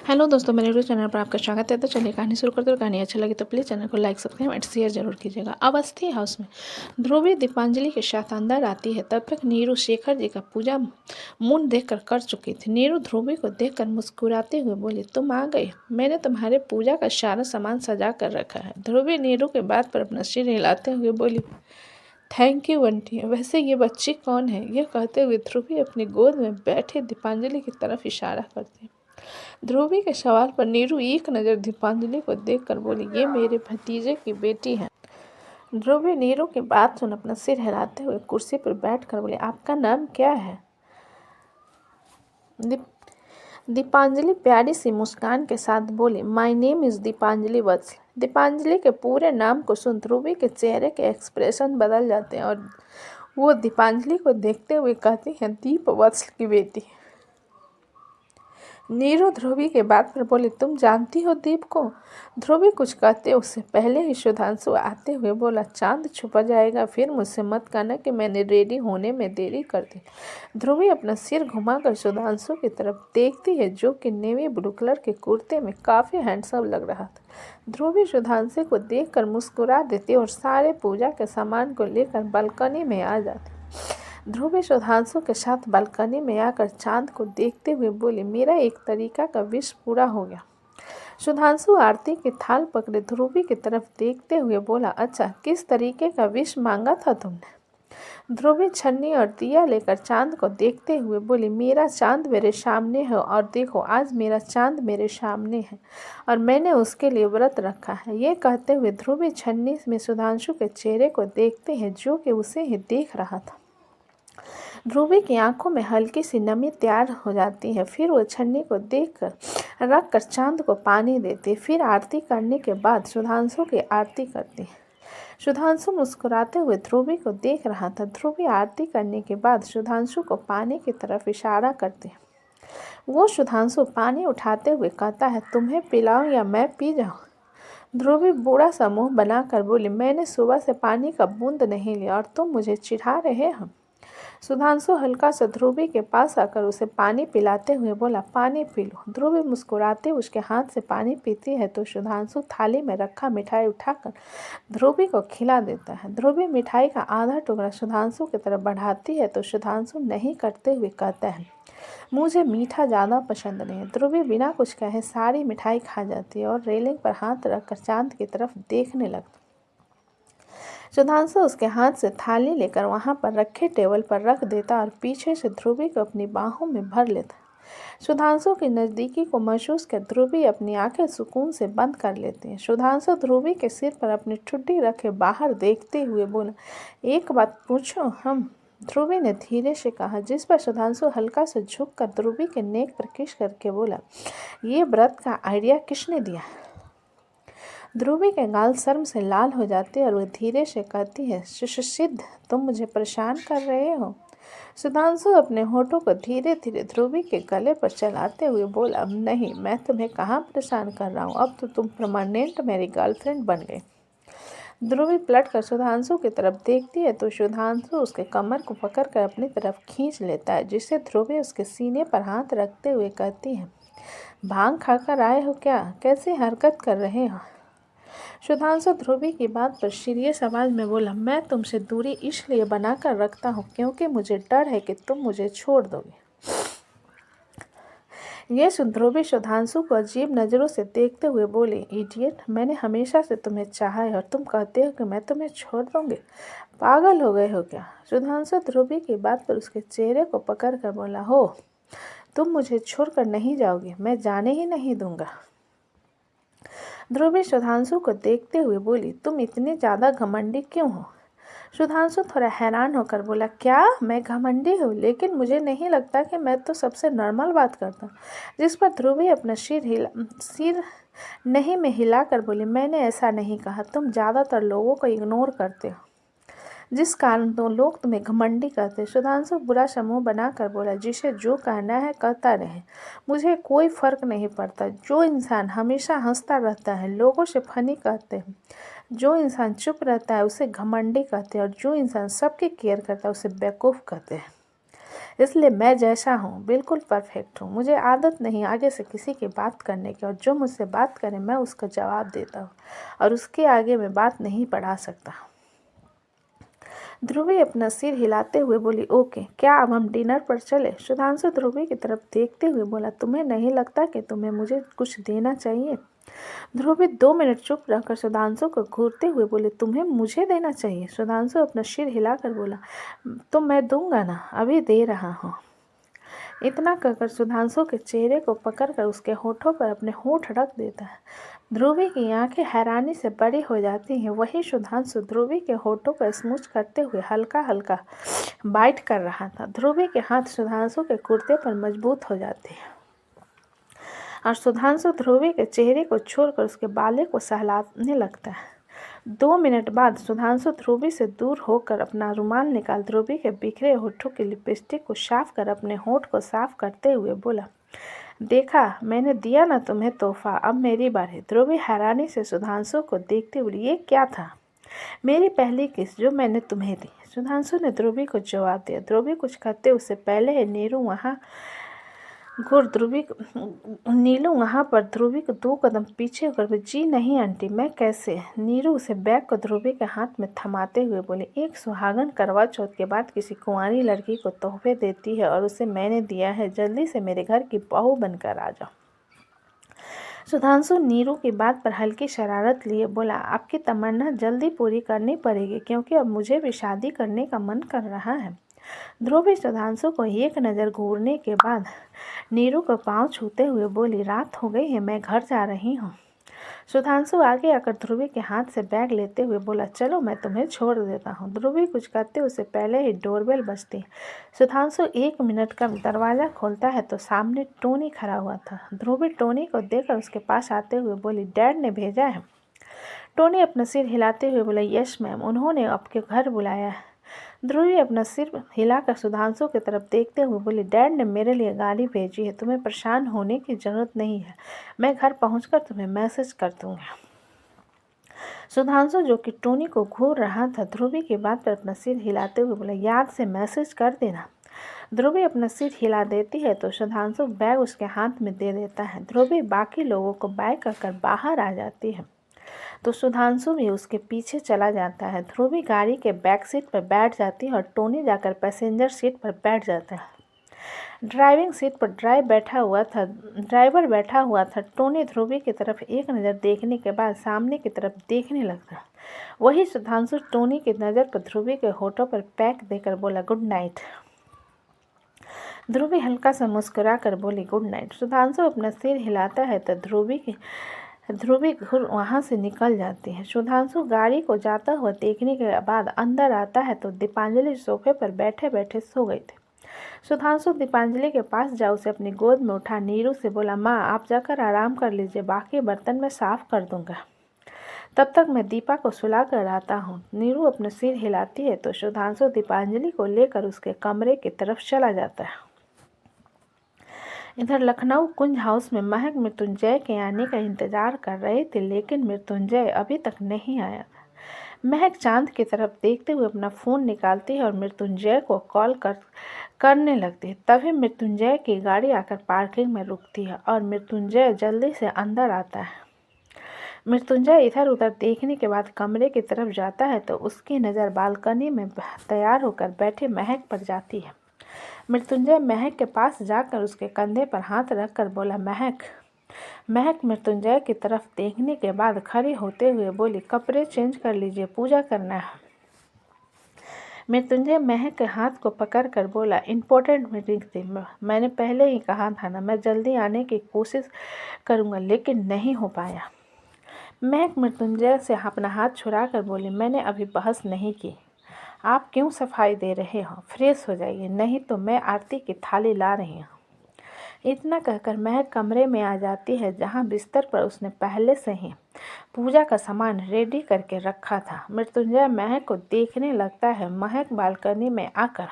Hello दोस्तों, मेरे YouTube channel पर आपका स्वागत है। तो चलिए कहानी शुरू करते हैं। कहानी अच्छा लगी तो प्लीज़ चैनल को लाइक सब्सक्राइब एंड शेयर जरूर कीजिएगा। अवस्थी हाउस में ध्रुवी दीपांजलि के साथ अंदर आती है। तब तक नीरू शेखर जी का पूजा मुंड देखकर कर चुकी थी। नीरू ध्रुवी को देखकर मुस्कुराते हुए बोली, तुम आ गई। मैंने तुम्हारे पूजा का सारा सामान सजा कर रखा है। ध्रुवी नीरू के बात पर अपना सिर हिलाते हुए बोली, थैंक यू बंटी। वैसे ये बच्ची कौन है? यह कहते हुए ध्रुवी अपनी गोद में बैठे दीपांजलि की तरफ इशारा करती। ध्रुवी के सवाल पर नीरू एक नज़र दीपांजलि को देखकर बोली, ये मेरे भतीजे की बेटी है। ध्रुवी नीरू की बात सुन अपना सिर हिलाते हुए कुर्सी पर बैठकर बोली, आपका नाम क्या है? दीपांजलि प्यारी सी मुस्कान के साथ बोली, माय नेम इज़ दीपांजलि वत्स। दीपांजलि के पूरे नाम को सुन ध्रुवी के चेहरे के एक्सप्रेशन बदल जाते हैं और वो दीपांजलि को देखते हुए कहती हैं, दीप वत्स की बेटी। नीरू ध्रुवी के बात पर बोली, तुम जानती हो दीप को? ध्रुवी कुछ कहते उससे पहले ही सुधांशु आते हुए बोला, चांद छुपा जाएगा, फिर मुझसे मत कहना कि मैंने रेडी होने में देरी कर दी। ध्रुवी अपना सिर घुमाकर सुधांशु की तरफ देखती है, जो कि नेवी ब्लू कलर के कुर्ते में काफ़ी हैंडसम लग रहा था। ध्रुवी सुधांशु को देखकर मुस्कुरा देती और सारे पूजा के सामान को लेकर बालकनी में आ जाती। ध्रुवी सुधांशु के साथ बालकनी में आकर चांद को देखते हुए बोली, मेरा एक तरीका का विश पूरा हो गया। सुधांशु आरती की थाल पकड़े ध्रुवी की तरफ देखते हुए बोला, अच्छा किस तरीके का विश मांगा था तुमने? ध्रुवी छन्नी और दिया लेकर चांद को देखते हुए बोली, मेरा चांद मेरे सामने है और देखो आज मेरा चांद मेरे सामने है और मैंने उसके लिए व्रत रखा है। ये कहते हुए ध्रुवी छन्नी में सुधांशु के चेहरे को देखते हैं, जो कि उसे ही देख रहा था। ध्रुवी की आंखों में हल्की सी नमी तैयार हो जाती है। फिर वो छन्नी को देखकर रखकर चांद को पानी देती। फिर आरती करने के बाद सुधांशु की आरती करती। सुधांशु मुस्कुराते हुए ध्रुवी को देख रहा था। ध्रुवी आरती करने के बाद सुधांशु को पानी की तरफ इशारा करती। वो सुधांशु पानी उठाते हुए कहता है, तुम्हें पिलाऊं या मैं पी जाऊं? ध्रुवी बूढ़ा सा मुंह बनाकर बोली, मैंने सुबह से पानी का बूंद नहीं लिया और तुम मुझे चिढ़ा रहे हो। सुधांशु हल्का सा ध्रुवी के पास आकर उसे पानी पिलाते हुए बोला, पानी पी लो। ध्रुवी मुस्कुराते उसके हाथ से पानी पीती है तो सुधांशु थाली में रखा मिठाई उठाकर ध्रुवी को खिला देता है। ध्रुवी मिठाई का आधा टुकड़ा सुधांशु की तरफ बढ़ाती है तो सुधांशु नहीं करते हुए कहता है, मुझे मीठा ज़्यादा पसंद नहीं है। ध्रुवी बिना कुछ कहे सारी मिठाई खा जाती है और रेलिंग पर हाथ रखकर चांद की तरफ देखने लगती। सुधांशु उसके हाथ से थाली लेकर वहां पर रखे टेबल पर रख देता और पीछे से ध्रुवी को अपनी बाहों में भर लेता। सुधांशु की नज़दीकी को महसूस कर ध्रुवी अपनी आंखें सुकून से बंद कर लेती है। सुधांशु ध्रुवी के सिर पर अपनी ठुड्डी रखे बाहर देखते हुए बोला, एक बात पूछो हम? ध्रुवी ने धीरे से कहा, जिस पर सुधांशु हल्का से झुककर ध्रुवी के नेक पर किस करके बोला, ये व्रत का आइडिया किसने दिया? ध्रुवी के गाल शर्म से लाल हो जाते और वह धीरे से कहती है, सुसिद्ध, तुम मुझे परेशान कर रहे हो? सुधांशु अपने होठों को धीरे धीरे ध्रुवी के गले पर चलाते हुए बोला, नहीं, मैं तुम्हें कहाँ परेशान कर रहा हूँ, अब तो तुम परमानेंट मेरी गर्लफ्रेंड बन गई। ध्रुवी पलट कर सुधांशु की तरफ देखती है तो सुधांशु उसके कमर को पकड़कर अपनी तरफ खींच लेता है, जिससे ध्रुवी उसके सीने पर हाथ रखते हुए कहती है, भांग खाकर आए हो क्या? कैसी हरकत कर रहे हो? सुधांशु ध्रुवी की बात पर सीरियस आवाज में बोला, मैं तुमसे दूरी इसलिए बनाकर रखता हूँ क्योंकि मुझे डर है कि तुम मुझे छोड़ दोगे। ये सुन ध्रुवी सुधांशु को अजीब नज़रों से देखते हुए बोले, इडियट, मैंने हमेशा से तुम्हें चाहा है और तुम कहते हो कि मैं तुम्हें छोड़ दूंगी? पागल हो गए हो क्या? सुधांशु ध्रुवी की बात पर उसके चेहरे को पकड़ कर बोला, हो, तुम मुझे छोड़कर नहीं जाओगे, मैं जाने ही नहीं दूंगा। ध्रुवी सुधांशु को देखते हुए बोली, तुम इतनी ज़्यादा घमंडी क्यों हो? सुधांशु थोड़ा हैरान होकर बोला, क्या मैं घमंडी हूँ? लेकिन मुझे नहीं लगता कि मैं तो सबसे नॉर्मल बात करता हूँ। जिस पर ध्रुवी अपना सिर नहीं में हिलाकर बोली, मैंने ऐसा नहीं कहा, तुम ज़्यादातर लोगों को इग्नोर करते हो जिस कारण तो लोग तुम्हें घमंडी कहते। सुधांशु बुरा समूह बनाकर बोला, जिसे जो कहना है कहता रहे, मुझे कोई फर्क नहीं पड़ता। जो इंसान हमेशा हंसता रहता है लोगों से फनी कहते हैं, जो इंसान चुप रहता है उसे घमंडी कहते हैं और जो इंसान सबकी केयर करता है उसे बेवकूफ़ कहते हैं। इसलिए मैं जैसा हूँ बिल्कुल परफेक्ट हूँ। मुझे आदत नहीं आगे से किसी की बात करने की, और जो मुझसे बात करे मैं उसका जवाब देता हूँ और उसके आगे मैं बात नहीं बढ़ा सकता। ध्रुवी अपना सिर हिलाते हुए बोली, ओके, क्या अब हम डिनर पर चले? सुधांशु ध्रुवी की तरफ देखते हुए बोला, तुम्हें नहीं लगता कि तुम्हें मुझे कुछ देना चाहिए? ध्रुवी 2 मिनट चुप रहकर सुधांशु को घूरते हुए बोले, तुम्हें मुझे देना चाहिए? सुधांशु अपना सिर हिलाकर बोला, तो मैं दूंगा ना, अभी दे रहा हूँ। इतना कहकर सुधांशु के चेहरे को पकड़कर उसके होठों पर अपने होठ रख देता है। ध्रुवी की आंखें हैरानी से बड़ी हो जाती हैं। वही सुधांशु ध्रुवी के होठों पर स्मूच करते हुए हल्का हल्का बाइट कर रहा था। ध्रुवी के हाथ सुधांशु के कुर्ते पर मजबूत हो जाते हैं और सुधांशु ध्रुवी के चेहरे को छोड़कर उसके बाले को सहलाने लगता है। 2 मिनट बाद सुधांशु ध्रुवी से दूर होकर अपना रुमाल निकाल ध्रुवी के बिखरे होठों की लिपस्टिक को साफ कर अपने होठ को साफ करते हुए बोला, देखा, मैंने दिया ना तुम्हें तोहफा, अब मेरी बारी। ध्रुवी हैरानी से सुधांशु को देखते हुए, ये क्या था? मेरी पहली किस जो मैंने तुम्हें दी, सुधांशु ने ध्रुवी को जवाब दिया। ध्रुवी कुछ कहते उससे पहले ही नीलू वहाँ पर ध्रुवी को 2 कदम पीछे होकर, जी नहीं आंटी, मैं कैसे? नीलू उसे बैग को ध्रुवी के हाथ में थमाते हुए बोले, एक सुहागन करवा चौथ के बाद किसी कुंवारी लड़की को तोहफे देती है और उसे मैंने दिया है। जल्दी से मेरे घर की बहू बनकर आ जाओ। सुधांशु नीरू की बात पर हल्की शरारत लिए बोला, आपकी तमन्ना जल्दी पूरी करनी पड़ेगी क्योंकि अब मुझे भी शादी करने का मन कर रहा है। ध्रुवी सुधांशु को एक नज़र घूरने के बाद नीरू को पांव छूते हुए बोली, रात हो गई है, मैं घर जा रही हूँ। सुधांशु आगे आकर ध्रुवी के हाथ से बैग लेते हुए बोला, चलो मैं तुम्हें छोड़ देता हूँ। ध्रुवी कुछ कहते उससे पहले ही डोरबेल बजती। सुधांशु 1 मिनट का दरवाज़ा खोलता है तो सामने टोनी खड़ा हुआ था। ध्रुवी टोनी को देखकर उसके पास आते हुए बोली, डैड ने भेजा है? टोनी अपना सिर हिलाते हुए बोला, यस मैम, उन्होंने आपके घर बुलाया है। ध्रुवी अपना सिर हिलाकर सुधांशु की तरफ देखते हुए बोली, डैड ने मेरे लिए गाड़ी भेजी है, तुम्हें परेशान होने की ज़रूरत नहीं है, मैं घर पहुंचकर तुम्हें मैसेज कर दूंगा। सुधांशु जो कि टोनी को घूर रहा था, ध्रुवी की बात पर अपना सिर हिलाते हुए बोला, याद से मैसेज कर देना। ध्रुवी अपना सिर हिला देती है तो सुधांशु बैग उसके हाथ में दे देता है। ध्रुवी बाकी लोगों को बाय कर बाहर आ जाती है तो सुधांशु भी उसके पीछे चला जाता है। ध्रुवी गाड़ी के बैक सीट पर बैठ जाती है और टोनी जाकर पैसेंजर सीट पर बैठ जाता है। ड्राइविंग सीट पर ड्राइवर बैठा हुआ था। टोनी ध्रुवी की तरफ एक नज़र देखने के बाद सामने की तरफ देखने लगता। वही सुधांशु टोनी की नज़र पर ध्रुवी के होठों पर पैक देकर बोला, गुड नाइट। ध्रुवी हल्का सा मुस्कुरा कर बोली, गुड नाइट। सुधांशु अपना सिर हिलाता है तो ध्रुवी घुर वहाँ से निकल जाती है। सुधांशु गाड़ी को जाता हुआ देखने के बाद अंदर आता है तो दीपांजलि सोफे पर बैठे बैठे सो गई थी। सुधांशु दीपांजलि के पास जा उसे अपनी गोद में उठा नीरू से बोला, माँ आप जाकर आराम कर लीजिए, बाकी बर्तन मैं साफ कर दूंगा, तब तक मैं दीपा को सुला कर आता हूँ। नीरू अपना सिर हिलाती है तो सुधांशु दीपांजलि को लेकर उसके कमरे की तरफ चला जाता है। इधर लखनऊ कुंज हाउस में महक मृत्युंजय के आने का इंतजार कर रहे थे, लेकिन मृत्युंजय अभी तक नहीं आया था। महक चांद की तरफ देखते हुए अपना फ़ोन निकालती है और मृत्युंजय को कॉल करने लगती है। तभी मृत्युंजय की गाड़ी आकर पार्किंग में रुकती है और मृत्युंजय जल्दी से अंदर आता है। मृत्युंजय इधर उधर देखने के बाद कमरे की तरफ जाता है तो उसकी नज़र बालकनी में तैयार होकर बैठे महक पर जाती है। मृत्युंजय महक के पास जाकर उसके कंधे पर हाथ रखकर बोला, महक। महक मृत्युंजय की तरफ देखने के बाद खड़ी होते हुए बोली, कपड़े चेंज कर लीजिए, पूजा करना है। मृत्युंजय महक के हाथ को पकड़कर बोला, इम्पोर्टेंट मीटिंग थी, मैंने पहले ही कहा था ना, मैं जल्दी आने की कोशिश करूँगा लेकिन नहीं हो पाया। महक मृत्युंजय से अपना हाथ छुड़ा कर बोली, मैंने अभी बहस नहीं की, आप क्यों सफाई दे रहे हो, फ्रेश हो जाइए, नहीं तो मैं आरती की थाली ला रही हूँ। इतना कहकर महक कमरे में आ जाती है जहाँ बिस्तर पर उसने पहले से ही पूजा का सामान रेडी करके रखा था। मृत्युंजय महक को देखने लगता है। महक बालकनी में आकर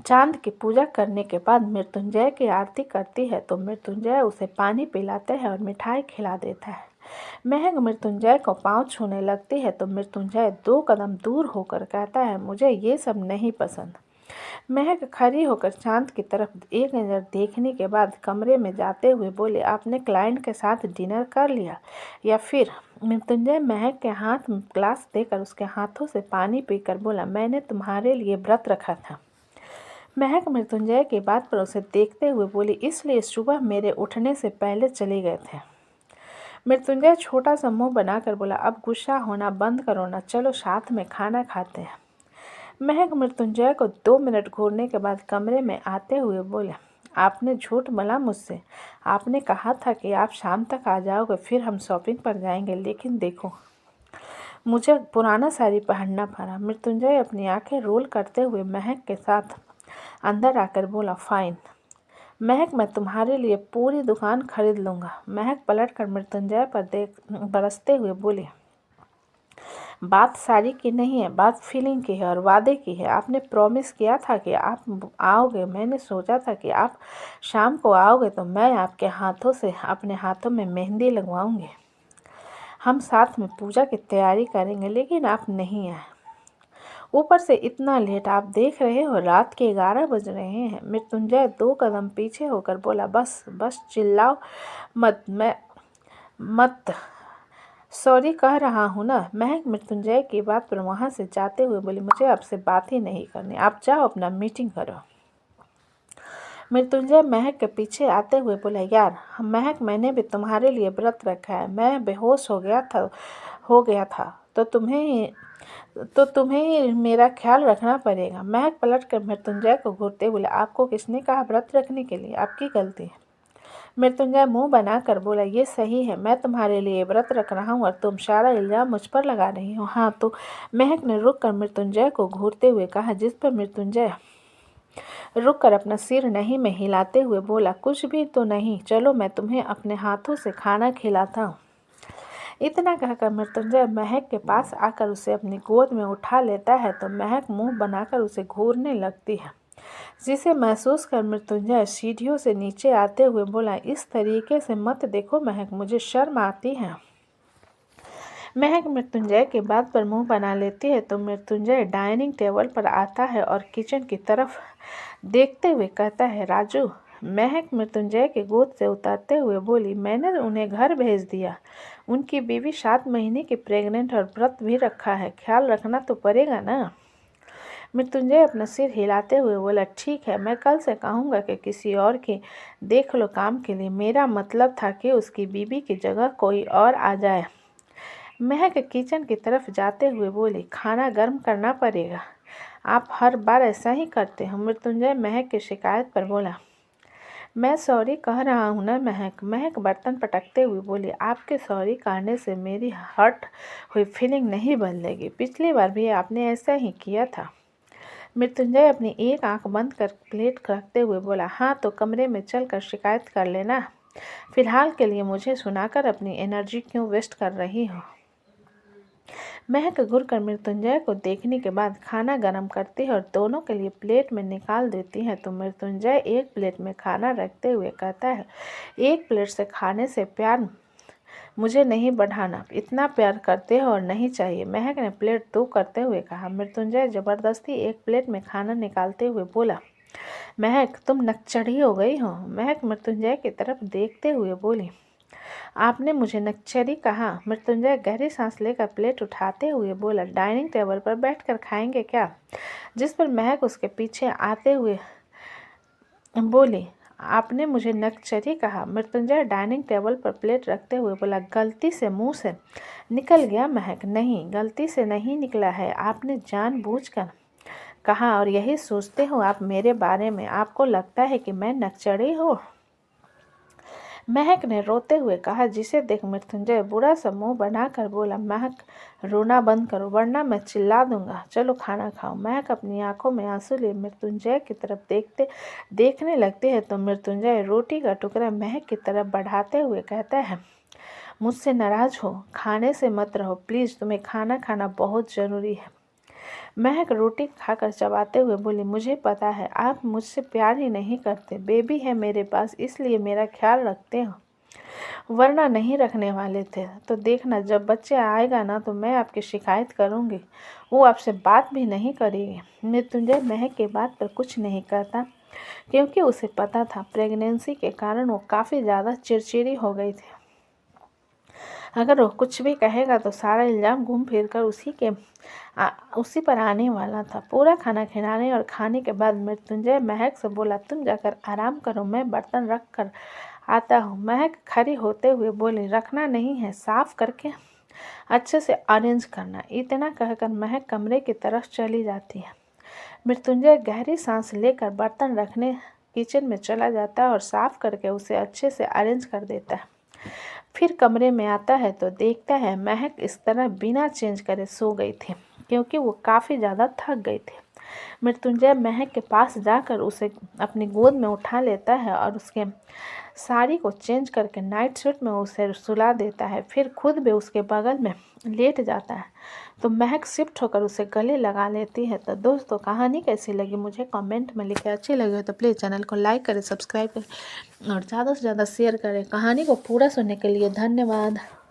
चांद की पूजा करने के बाद मृत्युंजय की आरती करती है तो मृत्युंजय उसे पानी पिलाता है और मिठाई खिला देता है। महक मृत्युंजय को पाँव छूने लगती है तो मृत्युंजय 2 कदम दूर होकर कहता है, मुझे ये सब नहीं पसंद। महक खड़ी होकर चांद की तरफ एक नज़र देखने के बाद कमरे में जाते हुए बोले, आपने क्लाइंट के साथ डिनर कर लिया या फिर? मृत्युंजय महक के हाथ में ग्लास देकर उसके हाथों से पानी पीकर बोला, मैंने तुम्हारे लिए व्रत रखा था। महक मृत्युंजय की बात पर उसे देखते हुए बोली, इसलिए सुबह मेरे उठने से पहले चले गए थे। मृत्युंजय छोटा सा मुंह बनाकर बोला, अब गुस्सा होना बंद करो ना, चलो साथ में खाना खाते हैं। महक मृत्युंजय को 2 मिनट घूरने के बाद कमरे में आते हुए बोले, आपने झूठ बोला मुझसे। आपने कहा था कि आप शाम तक आ जाओगे, फिर हम शॉपिंग पर जाएंगे, लेकिन देखो मुझे पुराना साड़ी पहनना पड़ा। मृत्युंजय अपनी आंखें रोल करते हुए महक के साथ अंदर आकर बोला, फाइन महक, मैं तुम्हारे लिए पूरी दुकान खरीद लूँगा। महक पलटकर मृत्युंजय पर बरसते हुए बोली, बात साड़ी की नहीं है, बात फीलिंग की है और वादे की है। आपने प्रॉमिस किया था कि आप आओगे। मैंने सोचा था कि आप शाम को आओगे तो मैं आपके हाथों से अपने हाथों में मेहंदी लगवाऊंगी, हम साथ में पूजा की तैयारी करेंगे, लेकिन आप नहीं आए। ऊपर से इतना लेट, आप देख रहे हो रात के 11 बज रहे हैं। मृत्युंजय 2 कदम पीछे होकर बोला, बस बस चिल्लाओ मत सॉरी कह रहा हूँ ना। महक मृत्युंजय की बात पर वहाँ से जाते हुए बोली, मुझे आपसे बात ही नहीं करनी, आप जाओ अपना मीटिंग करो। मृत्युंजय महक के पीछे आते हुए बोला, यार महक, मैंने भी तुम्हारे लिए व्रत रखा है। मैं बेहोश हो गया था तो तुम्हें ही मेरा ख्याल रखना पड़ेगा। महक पलटकर मृत्युंजय को घूरते बोले, आपको किसने कहा व्रत रखने के लिए? आपकी गलती है। मृत्युंजय मुंह बनाकर बोला, ये सही है, मैं तुम्हारे लिए व्रत रख रहा हूँ और तुम सारा इल्जाम मुझ पर लगा रही हो। हाँ तो? महक ने रुक कर मृत्युंजय को घूरते हुए कहा, जिस पर मृत्युंजय रुक कर अपना सिर नहीं में हिलाते हुए बोला, कुछ भी तो नहीं, चलो मैं तुम्हें अपने हाथों से खाना खिलाता हूँ। इतना कहकर मृत्युंजय महक के पास आकर उसे अपनी गोद में उठा लेता है तो महक मुंह बनाकर उसे घूरने लगती है, जिसे महसूस कर मृत्युंजय सीढ़ियों से नीचे आते हुए बोला, इस तरीके से मत देखो महक, मुझे शर्म आती है। महक मृत्युंजय की बात पर मुंह बना लेती है तो मृत्युंजय डाइनिंग टेबल पर आता है और किचन की तरफ देखते हुए कहता है, राजू। महक मृत्युंजय के गोद से उतरते हुए बोली, मैंने उन्हें घर भेज दिया। उनकी बीवी 7 महीने की प्रेग्नेंट और व्रत भी रखा है, ख्याल रखना तो पड़ेगा ना। मृत्युंजय अपना सिर हिलाते हुए बोला, ठीक है, मैं कल से कहूँगा कि किसी और की देख लो काम के लिए। मेरा मतलब था कि उसकी बीवी की जगह कोई और आ जाए। महक किचन की तरफ जाते हुए बोली, खाना गर्म करना पड़ेगा, आप हर बार ऐसा ही करते हो। मृत्युंजय महक की शिकायत पर बोला, मैं सॉरी कह रहा हूँ ना महक। महक बर्तन पटकते हुए बोली, आपके सॉरी कहने से मेरी हर्ट हुई फीलिंग नहीं बदलेगी, पिछली बार भी आपने ऐसा ही किया था। मृत्युंजय अपनी एक आंख बंद कर प्लेट रखते हुए बोला, हाँ तो कमरे में चल कर शिकायत कर लेना, फिलहाल के लिए मुझे सुनाकर अपनी एनर्जी क्यों वेस्ट कर रही हो। महक घूरकर मृत्युंजय को देखने के बाद खाना गर्म करती है और दोनों के लिए प्लेट में निकाल देती है तो मृत्युंजय एक प्लेट में खाना रखते हुए कहता है, एक प्लेट से खाने से प्यार मुझे नहीं बढ़ाना, इतना प्यार करते हो और नहीं चाहिए। महक ने प्लेट 2 करते हुए कहा। मृत्युंजय जबरदस्ती एक प्लेट में खाना निकालते हुए बोला, महक तुम नकचढ़ी हो गई हो। महक मृत्युंजय की तरफ देखते हुए बोली, आपने मुझे नक्चरी कहा। मृत्युंजय गहरी सांस लेकर प्लेट उठाते हुए बोला, डाइनिंग टेबल पर बैठकर खाएंगे क्या? जिस पर महक उसके पीछे आते हुए बोली, आपने मुझे नक्चरी कहा। मृत्युंजय डाइनिंग टेबल पर प्लेट रखते हुए बोला, गलती से मुंह से निकल गया महक। नहीं, गलती से नहीं निकला है, आपने जानबूझकर कहा और यही सोचते हो आप मेरे बारे में। आपको लगता है कि मैं नक्चरी हूँ? महक ने रोते हुए कहा, जिसे देख मृत्युंजय बुरा सा मुंह बनाकर बोला, महक रोना बंद करो वरना मैं चिल्ला दूंगा, चलो खाना खाओ। महक अपनी आंखों में आंसू लिए मृत्युंजय की तरफ देखने लगती है तो मृत्युंजय रोटी का टुकड़ा महक की तरफ बढ़ाते हुए कहता है, मुझसे नाराज हो, खाने से मत रहो प्लीज़, तुम्हें खाना खाना बहुत ज़रूरी है। महक रोटी खाकर चबाते हुए बोली, मुझे पता है आप मुझसे प्यार ही नहीं करते, बेबी है मेरे पास इसलिए मेरा ख्याल रखते हो वरना नहीं रखने वाले थे। तो देखना जब बच्चे आएगा ना तो मैं आपकी शिकायत करूँगी। वो आपसे बात भी नहीं करेगी। मृत्युंजय महक की बात पर कुछ नहीं कहता क्योंकि उसे पता था प्रेगनेंसी के कारण वो काफ़ी ज़्यादा चिड़चिड़ी हो गई थी। अगर वो कुछ भी कहेगा तो सारा इल्ज़ाम घूम फिर कर उसी पर आने वाला था। पूरा खाना खिलाने और खाने के बाद मृत्युंजय महक से बोला, तुम जाकर आराम करो, मैं बर्तन रख कर आता हूँ। महक खड़ी होते हुए बोली, रखना नहीं है, साफ करके अच्छे से अरेंज करना। इतना कहकर महक कमरे की तरफ चली जाती है। मृत्युंजय गहरी सांस लेकर बर्तन रखने किचन में चला जाता है और साफ करके उसे अच्छे से अरेंज कर देता है। फिर कमरे में आता है तो देखता है महक इस तरह बिना चेंज करे सो गई थी क्योंकि वो काफ़ी ज़्यादा थक गई थी। मृत्युंजय महक के पास जाकर उसे अपनी गोद में उठा लेता है और उसके साड़ी को चेंज करके नाइट सूट में उसे सुला देता है। फिर खुद भी उसके बगल में लेट जाता है तो महक शिफ्ट होकर उसे गले लगा लेती है। तो दोस्तों कहानी कैसी लगी मुझे कमेंट में लिखें। अच्छी लगी हो तो प्लीज़ चैनल को लाइक करें, सब्सक्राइब करें और ज़्यादा से ज़्यादा शेयर करें। कहानी को पूरा सुनने के लिए धन्यवाद।